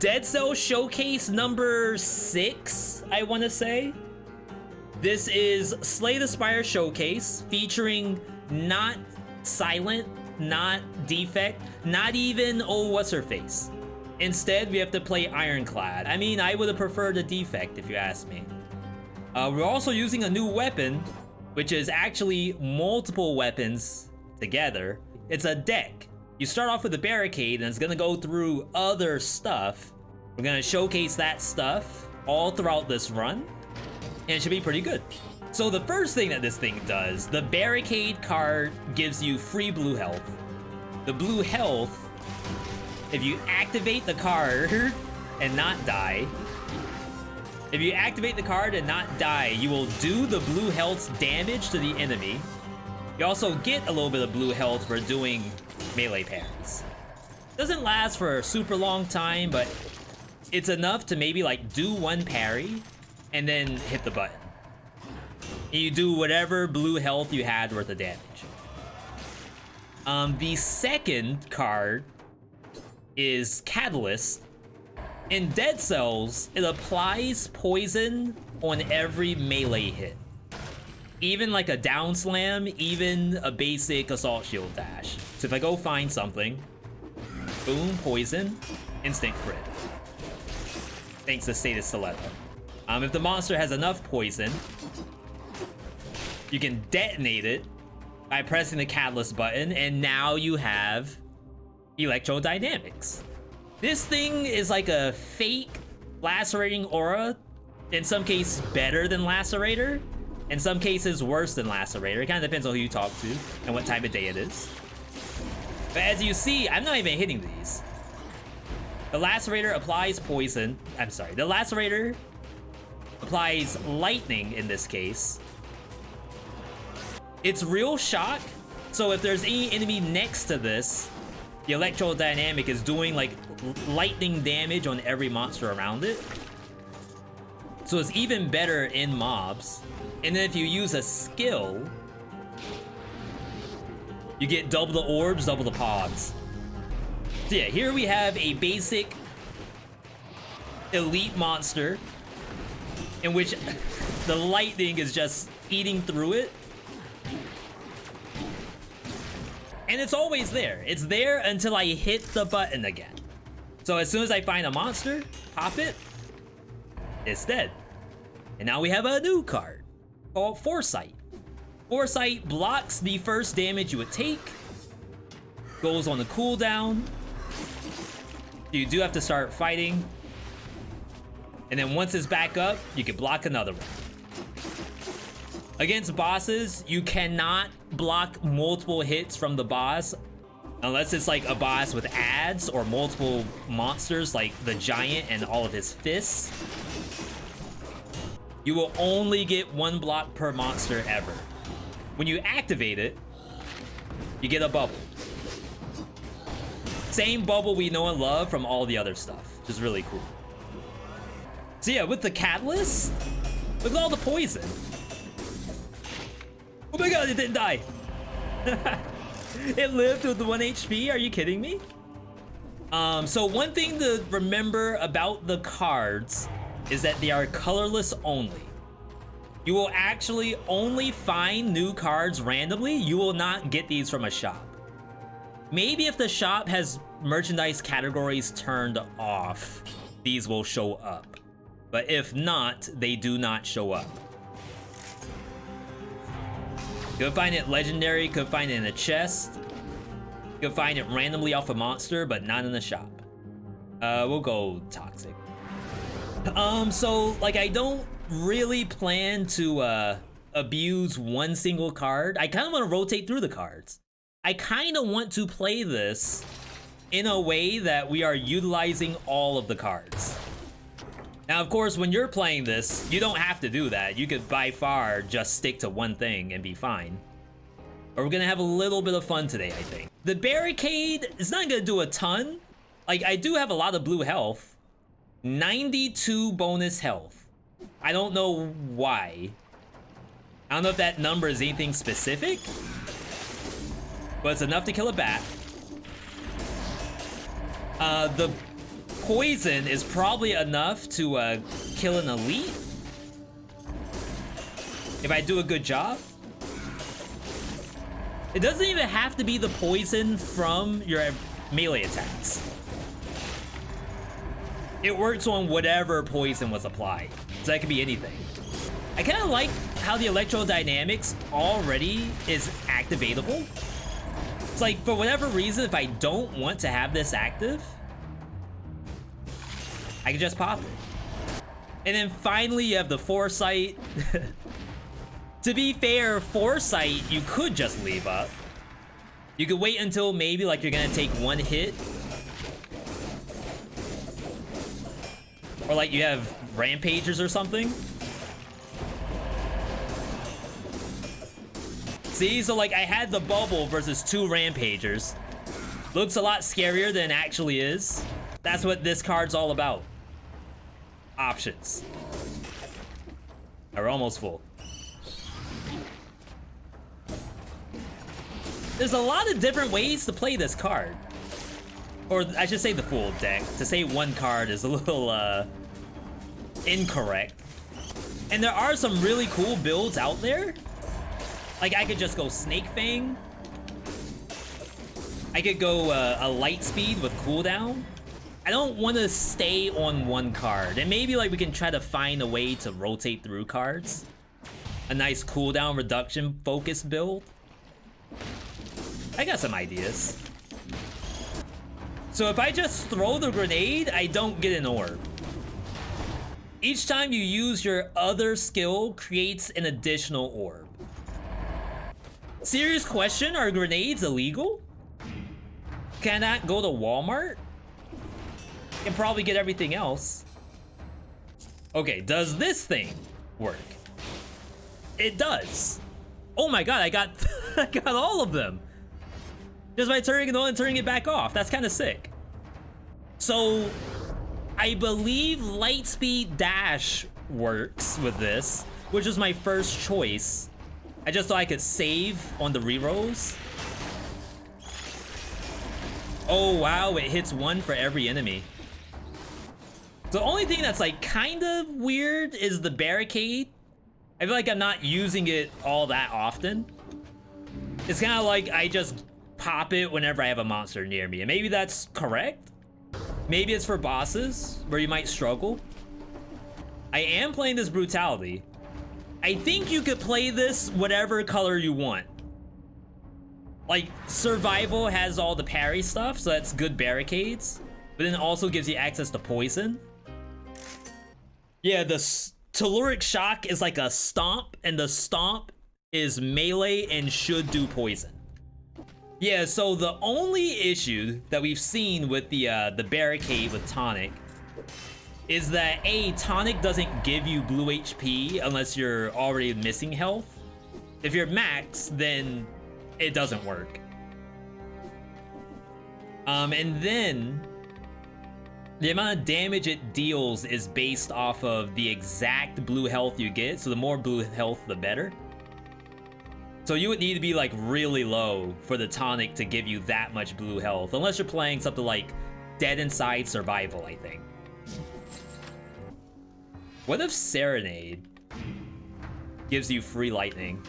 Dead Cell Showcase number 6, I want to say. This is Slay the Spire Showcase, featuring not Silent, not Defect, not even oh what's her face. Instead, we have to play Ironclad. I mean, I would have preferred a Defect if you ask me. We're also using a new weapon, which is actually multiple weapons together. It's a deck. You start off with a Barricade and it's gonna go through other stuff. We're gonna showcase that stuff all throughout this run, and it should be pretty good. So the first thing that this thing does, the Barricade card gives you free blue health. The blue health, if you activate the card and not die, you will do the blue health's damage to the enemy. You also get a little bit of blue health for doing melee parries. Doesn't last for a super long time, but it's enough to maybe like do one parry and then hit the button. And you do whatever blue health you had worth of damage. The second card is Catalyst. In Dead Cells, it applies poison on every melee hit. Even like a down slam, even a basic assault shield dash. So if I go find something, boom, poison, instant crit. Thanks to Status Stiletto. If the monster has enough poison, you can detonate it by pressing the Catalyst button, and now you have Electrodynamics. This thing is like a fake lacerating aura, in some cases better than Lacerator, in some cases worse than Lacerator. It kind of depends on who you talk to and what time of day it is. But as you see, I'm not even hitting these. The Lacerator applies poison. I'm sorry, the Lacerator applies lightning in this case. It's real shock, so if there's any enemy next to this, the Electrodynamic is doing like lightning damage on every monster around it. So it's even better in mobs. And then if you use a skill, you get double the orbs, double the pods. So yeah, here we have a basic elite monster in which the lightning is just eating through it. And it's always there. It's there until I hit the button again. So as soon as I find a monster, pop it, it's dead. And now we have a new card called Foresight. Foresight blocks the first damage you would take, goes on the cooldown. You do have to start fighting. And then once it's back up, you can block another one. Against bosses, you cannot block multiple hits from the boss unless it's like a boss with ads or multiple monsters like the giant and all of his fists. You will only get one block per monster ever. When you activate it, you get a bubble. Same bubble we know and love from all the other stuff, which is really cool. So yeah, with the Catalyst, look at all the poison. Oh my god, it didn't die. It lived with the 1 HP, are you kidding me? So one thing to remember about the cards is that they are colorless only. You will actually only find new cards randomly. You will not get these from a shop. Maybe if the shop has merchandise categories turned off, these will show up. But if not, they do not show up. Could find it legendary, could find it in a chest. Could find it randomly off a monster, but not in the shop. We'll go toxic. So like I don't really plan to abuse one single card. I kind of want to rotate through the cards. I kind of want to play this in a way that we are utilizing all of the cards. Now, of course, when you're playing this, you don't have to do that. You could by far just stick to one thing and be fine. But we're gonna have a little bit of fun today, I think. The Barricade is not gonna do a ton. Like, I do have a lot of blue health. 92 bonus health. I don't know why. I don't know if that number is anything specific, but it's enough to kill a bat. The poison is probably enough to kill an elite. If I do a good job. It doesn't even have to be the poison from your melee attacks. It works on whatever poison was applied. So that could be anything. I kind of like how the Electrodynamics already is activatable. It's like, for whatever reason, if I don't want to have this active, I can just pop it. And then finally, you have the Foresight. To be fair, Foresight, you could just leave up. You could wait until maybe like you're gonna take one hit. Or like you have Rampagers or something. See, so like I had the bubble versus 2 Rampagers. Looks a lot scarier than it actually is. That's what this card's all about. Options. We're almost full. There's a lot of different ways to play this card. Or I should say the full deck. To say one card is a little incorrect. And there are some really cool builds out there. Like I could just go Snake Fang. I could go a light speed with cooldown. I don't want to stay on one card. And maybe like we can try to find a way to rotate through cards. A nice cooldown reduction focus build. I got some ideas. So if I just throw the grenade, I don't get an orb. Each time you use your other skill creates an additional orb. Serious question, are grenades illegal? Can I go to Walmart? Can probably get everything else. Okay, does this thing work? It does. Oh my god, I got I got all of them. Just by turning it on and turning it back off. That's kind of sick. So, I believe Lightspeed Dash works with this, which is my first choice. I just thought I could save on the rerolls. Oh wow, it hits 1 for every enemy. The only thing that's like kind of weird is the Barricade. I feel like I'm not using it all that often. It's kind of like I just pop it whenever I have a monster near me, and maybe that's correct. Maybe it's for bosses where you might struggle. I am playing this Brutality. I think you could play this whatever color you want. Like Survival has all the parry stuff, so that's good barricades, but then also gives you access to poison. Yeah, the Telluric Shock is like a stomp, and the stomp is melee and should do poison. Yeah, so the only issue that we've seen with the Barricade with Tonic is that Tonic doesn't give you blue HP unless you're already missing health. If you're max, then it doesn't work. And then the amount of damage it deals is based off of the exact blue health you get, so the more blue health, the better. So you would need to be like really low for the Tonic to give you that much blue health, unless you're playing something like Dead Inside Survival, I think. What if Serenade gives you free lightning?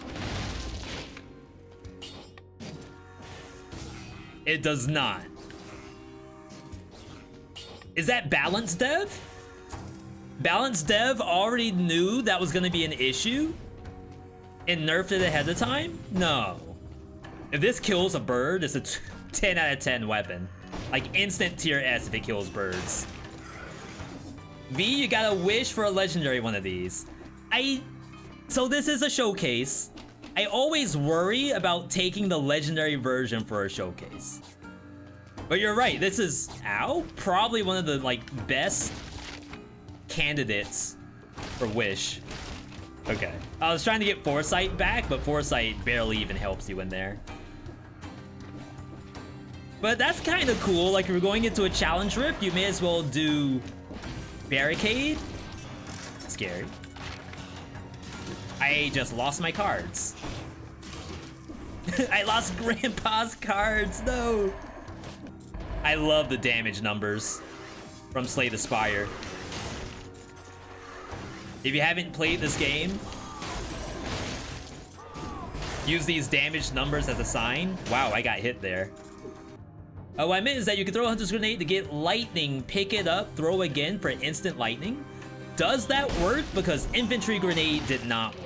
It does not. Is that Balance Dev? Balance Dev already knew that was gonna be an issue and nerfed it ahead of time? No. If this kills a bird, it's a 10 out of 10 weapon. Like instant tier S if it kills birds. V, you gotta wish for a legendary one of these. So this is a showcase. I always worry about taking the legendary version for a showcase. But you're right, this is, probably one of the like best candidates for wish. Okay, I was trying to get Foresight back, but Foresight barely even helps you in there. But that's kind of cool. Like, if you're going into a challenge rift, you may as well do Barricade. Scary. I just lost my cards. I lost Grandpa's cards, no. I love the damage numbers. from Slay the Spire. If you haven't played this game, use these damage numbers as a sign. Wow, I got hit there. What I meant is that you can throw a Hunter's Grenade to get lightning, pick it up, throw again for instant lightning. Does that work? Because Infantry Grenade did not work.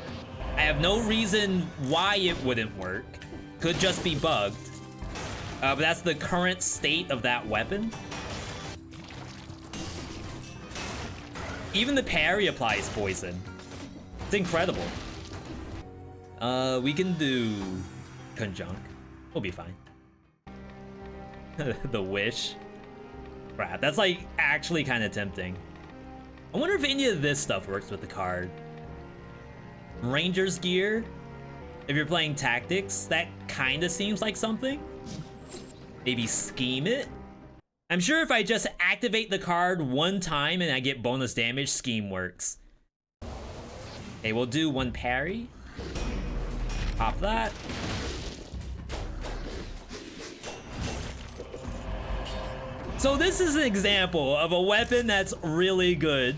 I have no reason why it wouldn't work. Could just be bugged. But that's the current state of that weapon. Even the parry applies poison. It's incredible. We can do Conjunct. We'll be fine. The Wish. Crap, that's like actually kind of tempting. I wonder if any of this stuff works with the card. Ranger's Gear. If you're playing Tactics, that kind of seems like something. Maybe Scheme It. I'm sure if I just activate the card one time and I get bonus damage, Scheme works. Okay, we'll do one parry. Pop that. So this is an example of a weapon that's really good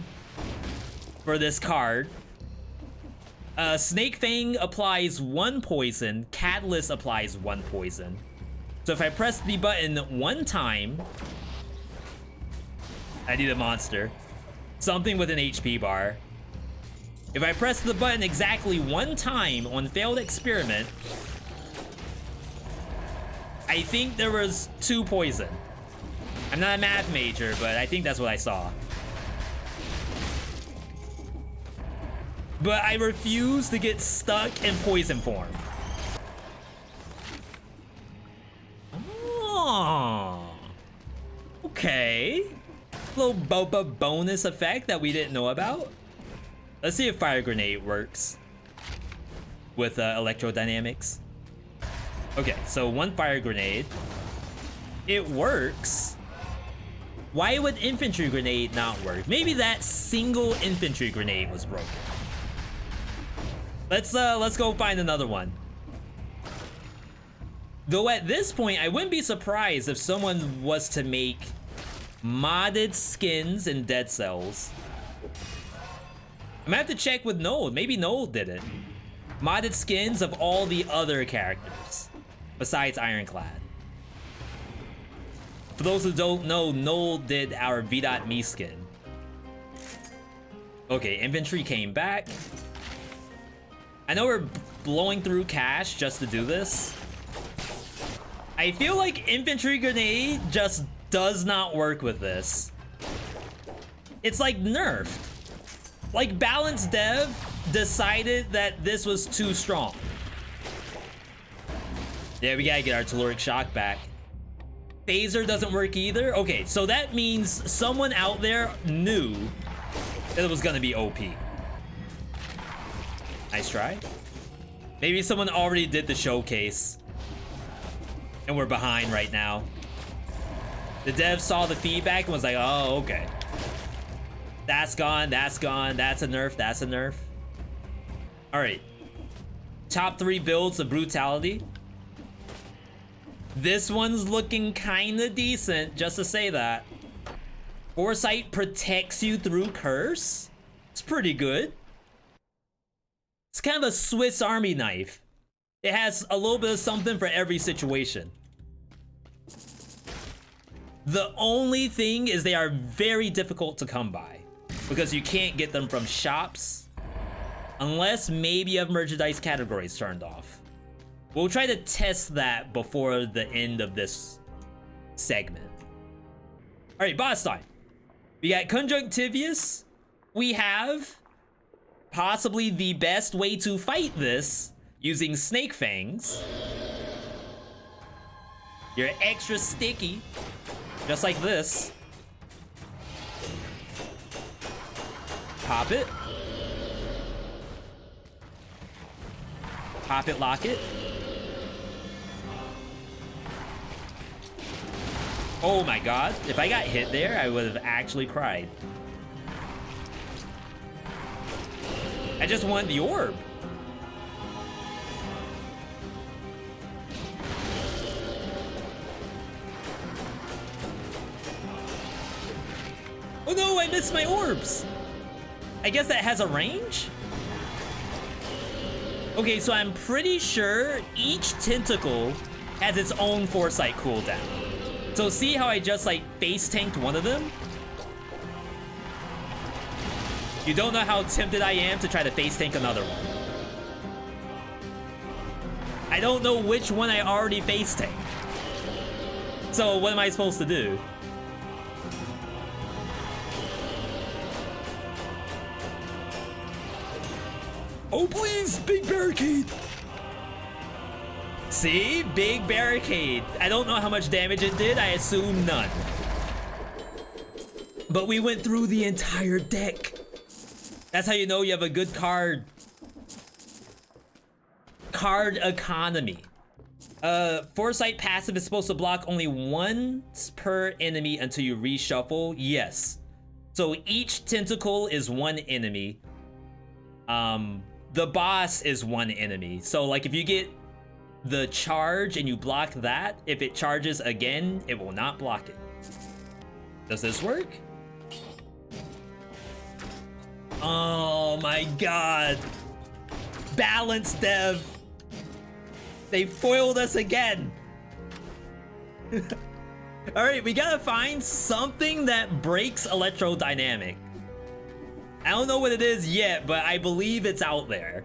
for this card. Snake Fang applies 1 poison, Catalyst applies 1 poison. So if I press the button one time, I need a monster. Something with an HP bar. If I press the button exactly one time on failed experiment, I think there was 2 poison. I'm not a math major, but I think that's what I saw. But I refuse to get stuck in poison form. Oh, okay. Little Boba bonus effect that we didn't know about. Let's see if Fire Grenade works with Electrodynamics. Okay, so 1 Fire Grenade. It works. Why would Infantry Grenade not work? Maybe that single Infantry Grenade was broken. Let's go find another one. Though at this point, I wouldn't be surprised if someone was to make modded skins and Dead Cells. I'm gonna have to check with Noel. Maybe Noel did it. Modded skins of all the other characters besides Ironclad. For those who don't know, Noel did our Veedotme skin. Okay, infantry came back. I know we're blowing through cash just to do this. I feel like Infantry Grenade just does not work with this. It's like nerfed. Like Balance Dev decided that this was too strong. Yeah, we gotta get our Telluric Shock back. Phaser doesn't work either. Okay, so that means someone out there knew that it was gonna be OP. Nice try. Maybe someone already did the showcase and we're behind right now. The dev saw the feedback and was like, oh, okay. That's gone, that's gone, that's a nerf, that's a nerf. All right. Top 3 builds of Brutality. This one's looking kinda decent, just to say that. Foresight protects you through Curse. It's pretty good. It's kind of a Swiss Army knife. It has a little bit of something for every situation. The only thing is they are very difficult to come by because you can't get them from shops unless maybe you have merchandise categories turned off. We'll try to test that before the end of this segment. All right, boss time. We got Conjunctivius. We have possibly the best way to fight this using Snake Fangs. You're extra sticky, just like this. Pop it. Pop it, lock it. Oh my god, if I got hit there, I would have actually cried. I just want the orb. Oh no, I missed my orbs. I guess that has a range? Okay, so I'm pretty sure each tentacle has its own Foresight cooldown. So see how I just like face tanked one of them? You don't know how tempted I am to try to face tank another one. I don't know which one I already face tanked. So what am I supposed to do? Oh please, big barricade! See? Big barricade. I don't know how much damage it did, I assume none. But we went through the entire deck. That's how you know you have a good card economy. Foresight passive is supposed to block only once per enemy until you reshuffle. Yes. So each tentacle is one enemy. The boss is one enemy. So like if you get the charge and you block that, if it charges again, it will not block it. Does this work? Oh my god. Balance dev. They foiled us again. All right, we gotta find something that breaks Electrodynamic. I don't know what it is yet, but I believe it's out there.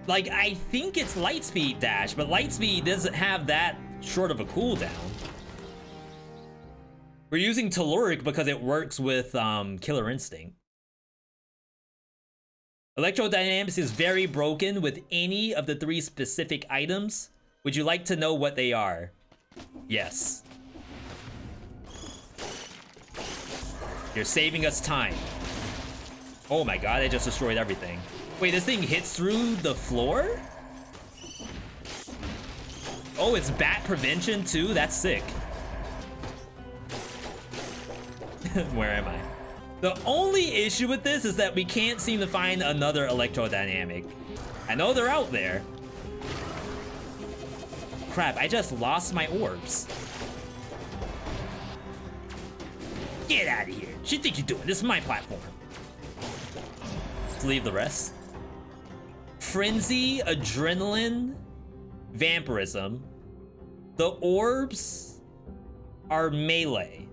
Like, I think it's Lightspeed Dash, but Lightspeed doesn't have that short of a cooldown. We're using Telluric because it works with Killer Instinct. Electrodynamics is very broken with any of the 3 specific items. Would you like to know what they are? Yes. You're saving us time. Oh my god, I just destroyed everything. Wait, this thing hits through the floor? Oh, it's bat prevention too? That's sick. Where am I? The only issue with this is that we can't seem to find another Electrodynamic. I know they're out there. Crap, I just lost my orbs. Get out of here. What you think you're doing? This is my platform. Let's leave the rest. Frenzy, Adrenaline, Vampirism. The orbs are melee.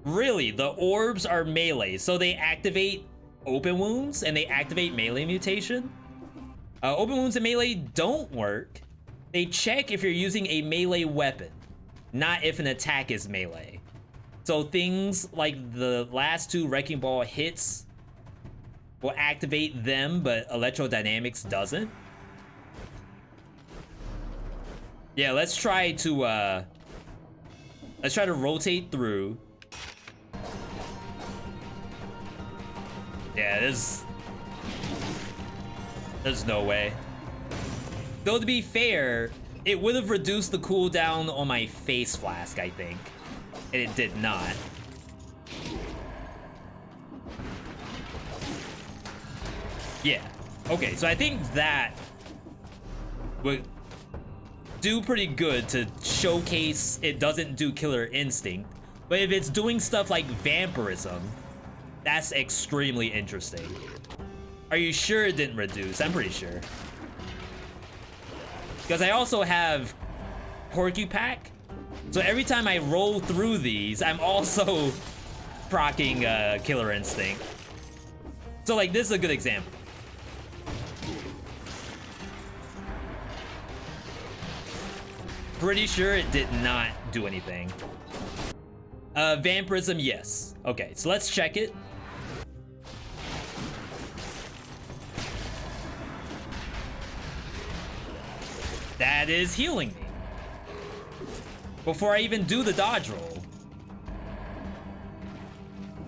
Really, the orbs are melee, so they activate open wounds and they activate melee mutation. Open wounds and melee don't work. They check if you're using a melee weapon, not if an attack is melee. So things like the last 2 Wrecking Ball hits will activate them, but Electrodynamics doesn't. Yeah, let's try to rotate through. Yeah, there's no way. Though to be fair, it would have reduced the cooldown on my face flask, I think. And it did not. Yeah. Okay, so I think that would do pretty good to showcase it doesn't do Killer Instinct. But if it's doing stuff like Vampirism, that's extremely interesting. Are you sure it didn't reduce? I'm pretty sure. Because I also have Porcupack. So every time I roll through these, I'm also proccing Killer Instinct. So like, this is a good example. Pretty sure it did not do anything. Vampirism, yes. Okay, so let's check it. That is healing me. Before I even do the dodge roll.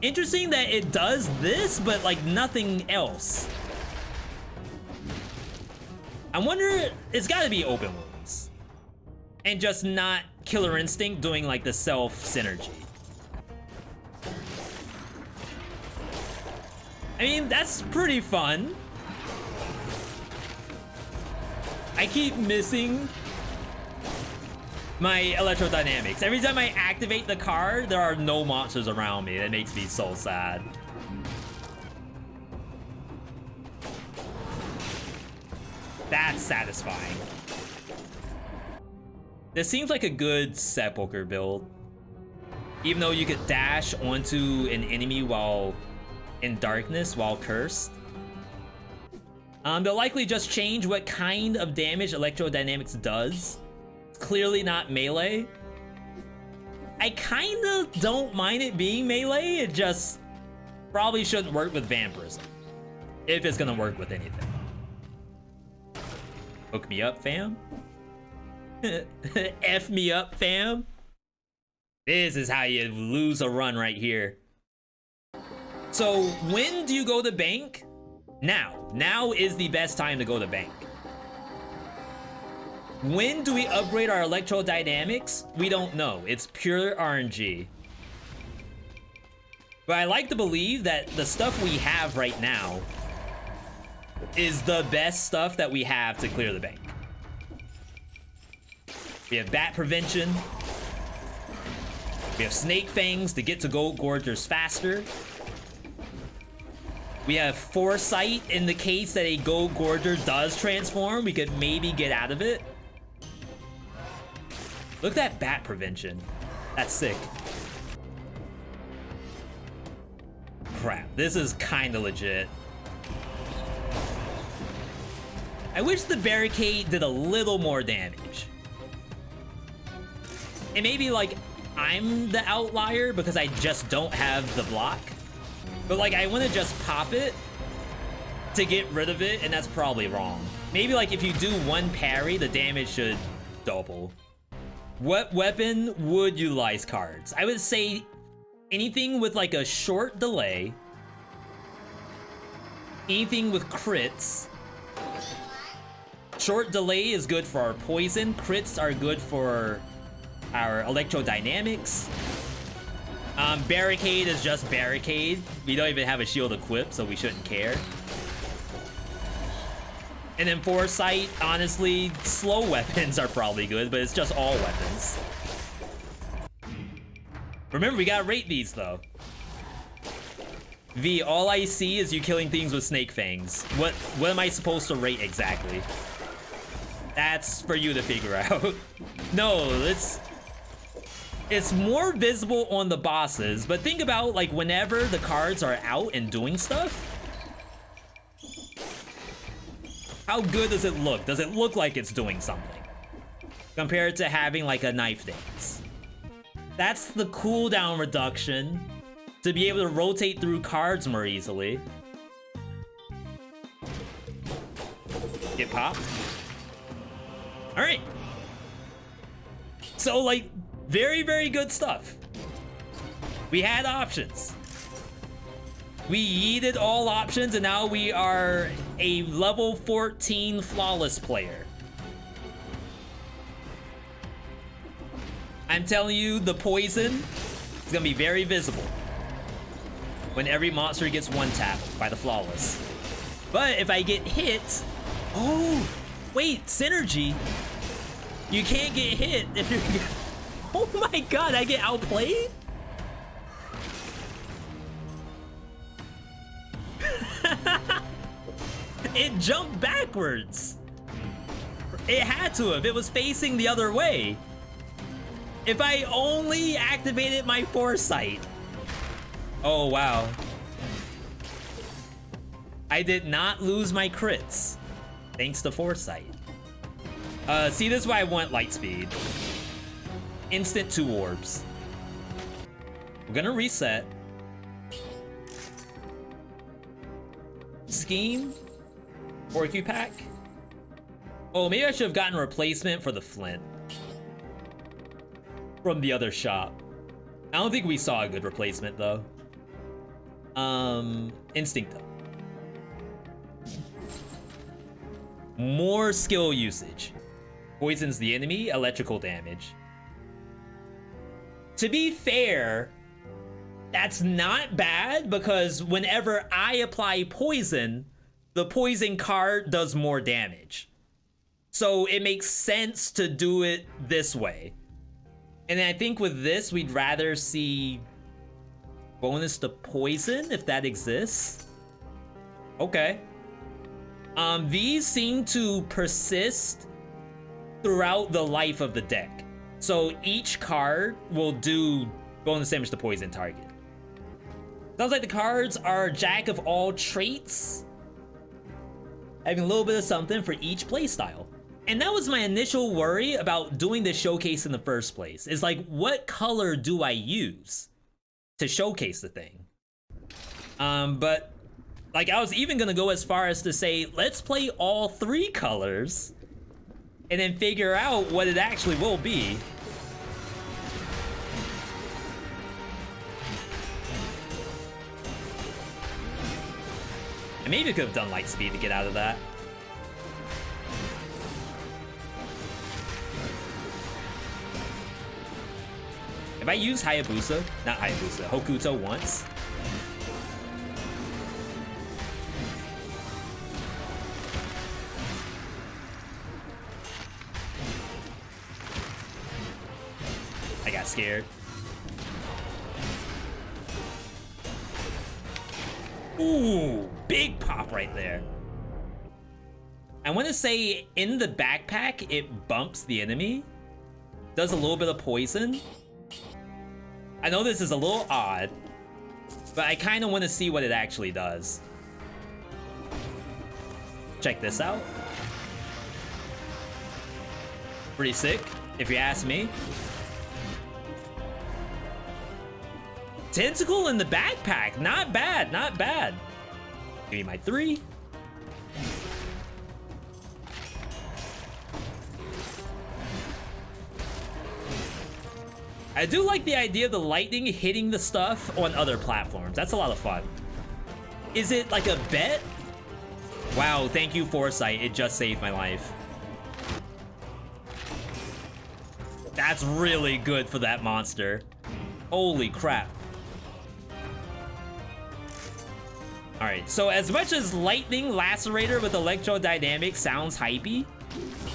Interesting that it does this, but like nothing else. I wonder, it's gotta be open wounds. And just not Killer Instinct doing like the self synergy. I mean, that's pretty fun. I keep missing my Electrodynamics. Every time I activate the card, there are no monsters around me. That makes me so sad. That's satisfying. This seems like a good Sepulcher build. Even though you could dash onto an enemy while in darkness, while cursed. They'll likely just change what kind of damage Electrodynamics does. It's clearly not melee. I kind of don't mind it being melee. It just probably shouldn't work with Vampirism. If it's gonna work with anything. Hook me up, fam. F me up, fam. This is how you lose a run right here. So when do you go to bank? Now. Now is the best time to go to bank. When do we upgrade our Electrodynamics? We don't know. It's pure RNG. But I like to believe that the stuff we have right now is the best stuff that we have to clear the bank. We have bat prevention. We have snake fangs to get to gold gorgers faster. We have Foresight in the case that a gold gorger does transform. We could maybe get out of it. Look at that bat prevention. That's sick. Crap, this is kind of legit. I wish the Barricade did a little more damage. And maybe like I'm the outlier because I just don't have the block. But like I want to just pop it to get rid of it, and that's probably wrong. Maybe like if you do one parry, the damage should double. What weapon would utilize cards? I would say anything with like a short delay. Anything with crits. Short delay is good for our poison. Crits are good for our Electrodynamics. Barricade is just Barricade. We don't even have a shield equipped, so we shouldn't care. And then Foresight, honestly, slow weapons are probably good, but it's just all weapons. Remember, we gotta rate these, though. V, all I see is you killing things with snake fangs. What am I supposed to rate exactly? That's for you to figure out. No, it's more visible on the bosses, but think about like whenever the cards are out and doing stuff. How good does it look? Does it look like it's doing something? Compared to having like a knife dance. That's the cooldown reduction to be able to rotate through cards more easily. Get popped. All right. So like, very, very good stuff. We had options. We yeeted all options, and now we are a level 14 flawless player. I'm telling you, the poison is gonna be very visible when every monster gets one tapped by the flawless. But if I get hit, oh, wait, synergy. You can't get hit if you're, oh my God, I get outplayed? It jumped backwards. It had to have, it was facing the other way. If I only activated my Foresight. Oh, wow. I did not lose my crits, thanks to Foresight. See, this is why I want light speed. Instant 2 orbs. We're gonna reset. Scheme. Orcu pack. Oh, maybe I should have gotten a replacement for the flint from the other shop. I don't think we saw a good replacement though. Instincto. More skill usage. Poisons the enemy, electrical damage. To be fair, that's not bad because whenever I apply poison, the poison card does more damage. So it makes sense to do it this way. And then I think with this, we'd rather see bonus to poison, if that exists. Okay. These seem to persist throughout the life of the deck. So each card will do bonus damage to poison target. Sounds like the cards are jack of all traits, having a little bit of something for each playstyle. And that was my initial worry about doing this showcase in the first place, is like, what color do I use to showcase the thing? But like, I was even gonna go as far as to say, let's play all 3 colors and then figure out what it actually will be. I maybe could have done light speed to get out of that. If I use Hayabusa, not Hayabusa, Hokuto once, I got scared. Ooh, big pop right there. I want to say in the backpack, it bumps the enemy, does a little bit of poison. I know this is a little odd, but I kind of want to see what it actually does. Check this out. Pretty sick, if you ask me. Tentacle in the backpack, not bad, not bad. Give me my 3. I do like the idea of the lightning hitting the stuff on other platforms. That's a lot of fun. Is it like a bet? Wow, thank you, Foresight. It just saved my life. That's really good for that monster. Holy crap. Alright, so as much as Lightning Lacerator with Electrodynamics sounds hypey,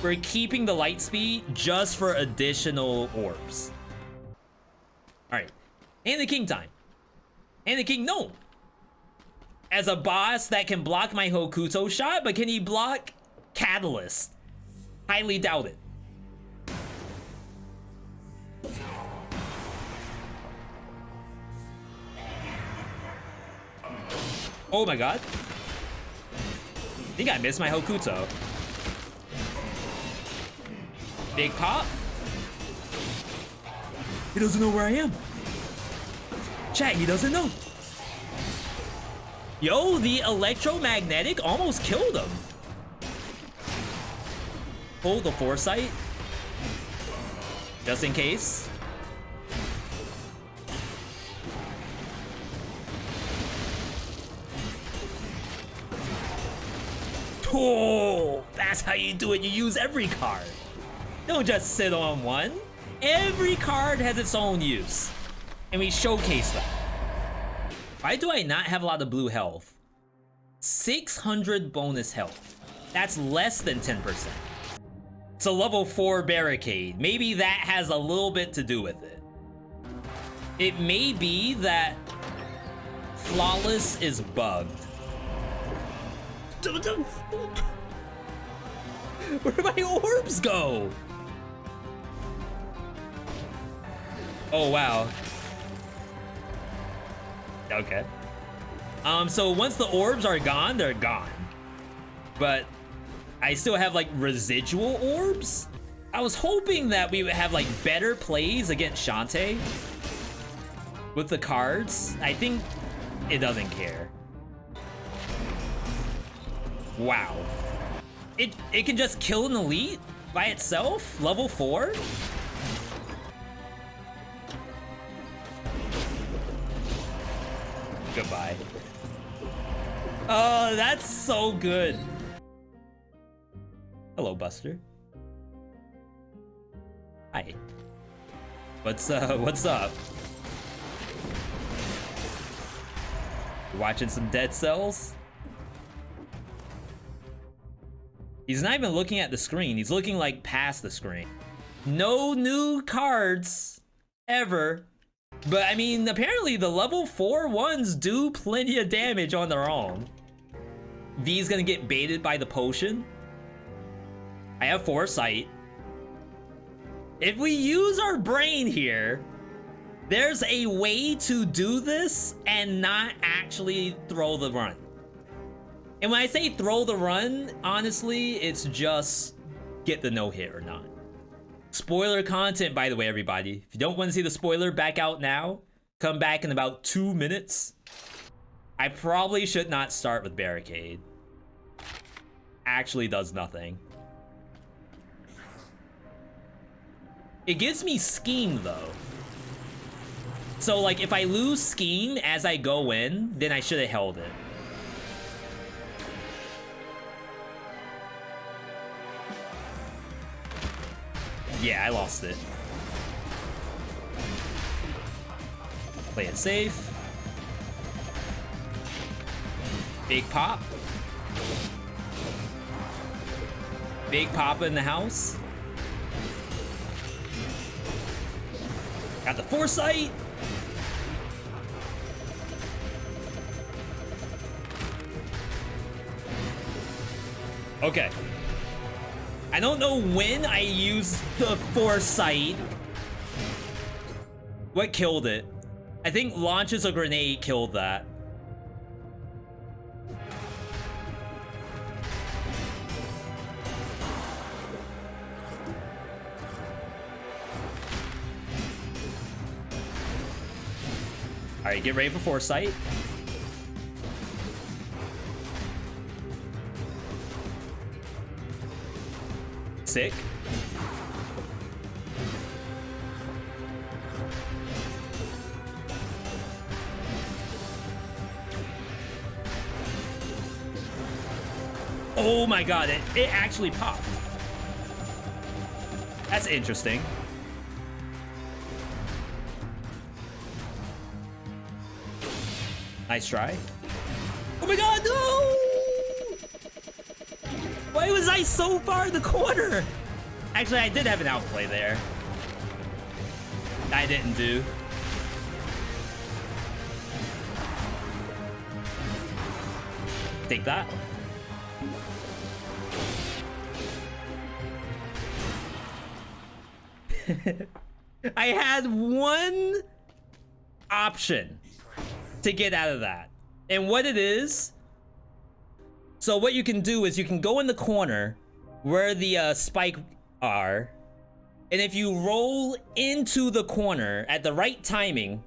we're keeping the light speed just for additional orbs. Alright, and the King time. And the King Gnome. As a boss that can block my Hokuto shot, but can he block Catalyst? Highly doubt it. Oh my god. I think I missed my Hokuto. Big pop. He doesn't know where I am. Chat, he doesn't know. Yo, the electromagnetic almost killed him. Hold the Foresight. Just in case. Oh, that's how you do it. You use every card. Don't just sit on one. Every card has its own use. And we showcase that. Why do I not have a lot of blue health? 600 bonus health. That's less than 10%. It's a level 4 Barricade. Maybe that has a little bit to do with it. It may be that Flawless is bugged. Where did my orbs go? Oh, wow. Okay. So once the orbs are gone, they're gone. But I still have like residual orbs. I was hoping that we would have like better plays against Shantae with the cards. I think it doesn't care. Wow. It can just kill an elite by itself? Level 4? Goodbye. Oh, that's so good. Hello, Buster. Hi. What's up? You watching some Dead Cells? He's not even looking at the screen. He's looking like past the screen. No new cards ever. But I mean, apparently the level 4 ones do plenty of damage on their own. V's gonna get baited by the potion. I have Foresight. If we use our brain here, there's a way to do this and not actually throw the run. And when I say throw the run, honestly, it's just get the no-hit or not. Spoiler content, by the way, everybody. If you don't want to see the spoiler, back out now. Come back in about 2 minutes. I probably should not start with Barricade. Actually does nothing. It gives me Scheme, though. So, like, if I lose Scheme as I go in, then I should have held it. Yeah, I lost it. Play it safe. Big pop. Big papa in the house. Got the Foresight. Okay. I don't know when I used the Foresight. What killed it? I think launches a grenade killed that. All right, get ready for Foresight. Sick. Oh my god, it actually popped. That's interesting. Nice try. Oh my god, no! Why was I so far in the corner? Actually, I did have an outplay there. I didn't do. Take that. I had one option to get out of that. And what it is, so what you can do is you can go in the corner where the spike are, and if you roll into the corner at the right timing,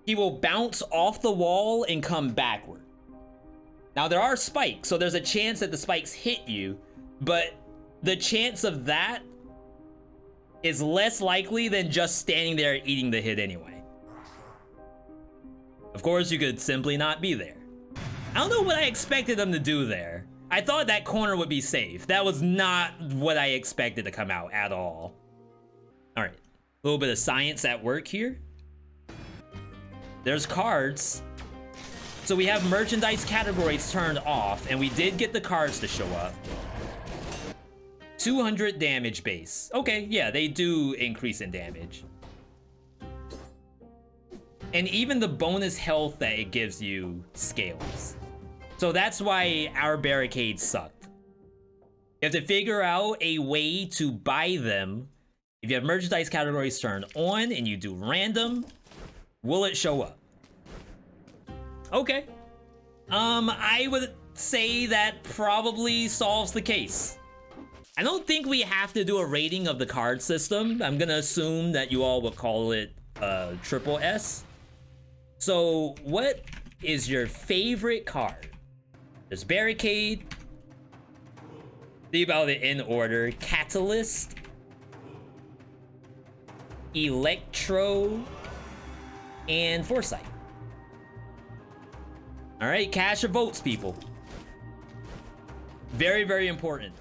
he will bounce off the wall and come backward. Now there are spikes, so there's a chance that the spikes hit you, but the chance of that is less likely than just standing there eating the hit anyway. Of course, you could simply not be there. I don't know what I expected them to do there. I thought that corner would be safe. That was not what I expected to come out at all. All right, a little bit of science at work here. There's cards. So we have merchandise categories turned off, and we did get the cards to show up. 200 damage base. Okay, yeah, they do increase in damage. And even the bonus health that it gives you scales. So that's why our Barricade sucked. You have to figure out a way to buy them. If you have merchandise categories turned on and you do random, will it show up? Okay. I would say that probably solves the case. I don't think we have to do a rating of the card system. I'm gonna assume that you all would call it triple S. So what is your favorite card? There's Barricade. Think about it in order. Catalyst. Electro. And Foresight. All right, cast your votes, people. Very, very important.